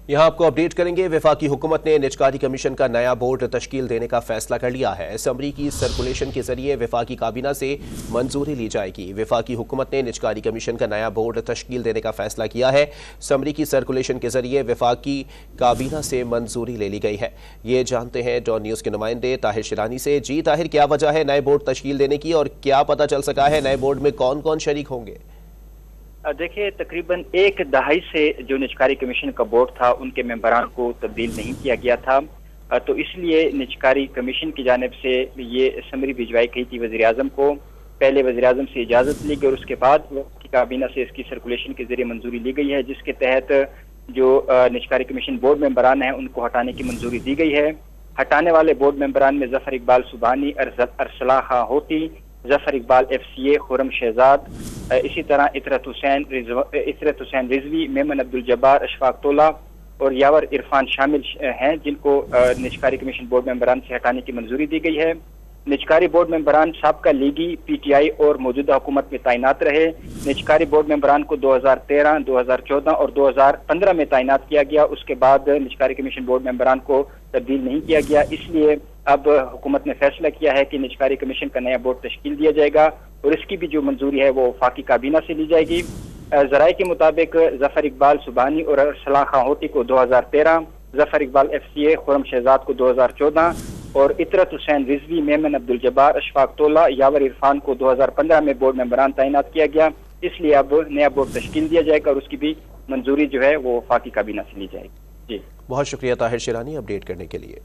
यहाँ आपको अपडेट करेंगे। वफाकी हुकूमत ने निजकारी कमीशन का नया बोर्ड तश्कील देने का फैसला कर लिया है। असम्बली की सर्कुलेशन के जरिए वफाकी काबीना से मंजूरी ली जाएगी। वफाकी हुकूमत ने निजकारी कमीशन का नया बोर्ड तश्कील देने का फैसला किया है। असम्बली की सर्कुलेशन के जरिए वफाकी काबीना से मंजूरी ले ली गई है। ये जानते हैं डॉन न्यूज़ के नुमाइंदे ताहिर शिरानी से। जी ताहिर, क्या वजह है नए बोर्ड तश्कील देने की और क्या पता चल सका है नए बोर्ड में कौन कौन शरीक होंगे? देखिए, तकरीबन एक दहाई से जो निजकारी कमीशन का बोर्ड था उनके मेंबरान को तब्दील नहीं किया गया था, तो इसलिए निजकारी कमीशन की जानिब से ये समरी भिजवाई गई थी वज़ीर आज़म को। पहले वज़ीर आज़म से इजाज़त ली गई और उसके बाद वफाकी काबीना से इसकी सर्कुलेशन के जरिए मंजूरी ली गई है, जिसके तहत जो निजकारी कमीशन बोर्ड मेंबरान हैं उनको हटाने की मंजूरी दी गई है। हटाने वाले बोर्ड मेंबरान में जफर इकबाल सुबहानी, अरसला खां होती, जफर इकबाल FCA, खुरम शहजाद, इसी तरह इतरत हुसैन रिजवी, मेमन अब्दुल जब्बार, अशफाक तोला और यावर इरफान शामिल हैं, जिनको निजकारी कमीशन बोर्ड मेंबरान से हटाने की मंजूरी दी गई है। निजकारी बोर्ड मेंबरान साबका लीगी, PTI और मौजूदा हुकूमत में तैनात रहे। निजकारी बोर्ड मेंबरान को 2013, 2014 और 2015 में तैनात किया गया। उसके बाद निजकारी कमीशन बोर्ड मेंबरान को तब्दील नहीं किया गया। इसलिए अब हुकूमत ने फैसला किया है कि निजकारी कमीशन का नया बोर्ड तश्कील दिया जाएगा और इसकी भी जो मंजूरी है वो वफाकी काबीना से ली जाएगी। जराए के मुताबिक जफर इकबाल सुबहानी और अरसला खां होती को 2013, जफर इकबाल FCA, खुरम शहजाद को 2014 और इतरत हुसैन रिजवी, मेमन अब्दुल जब्बार, अशफाक तोला, यावर इरफान को 2015 में बोर्ड मेंबरान तैनात किया गया। इसलिए अब नया बोर्ड तश्कील दिया जाएगा और उसकी भी मंजूरी जो है वो वफाकी काबीना से ली जाएगी। जी, बहुत शुक्रिया ताहिर शिरानी अपडेट करने के लिए।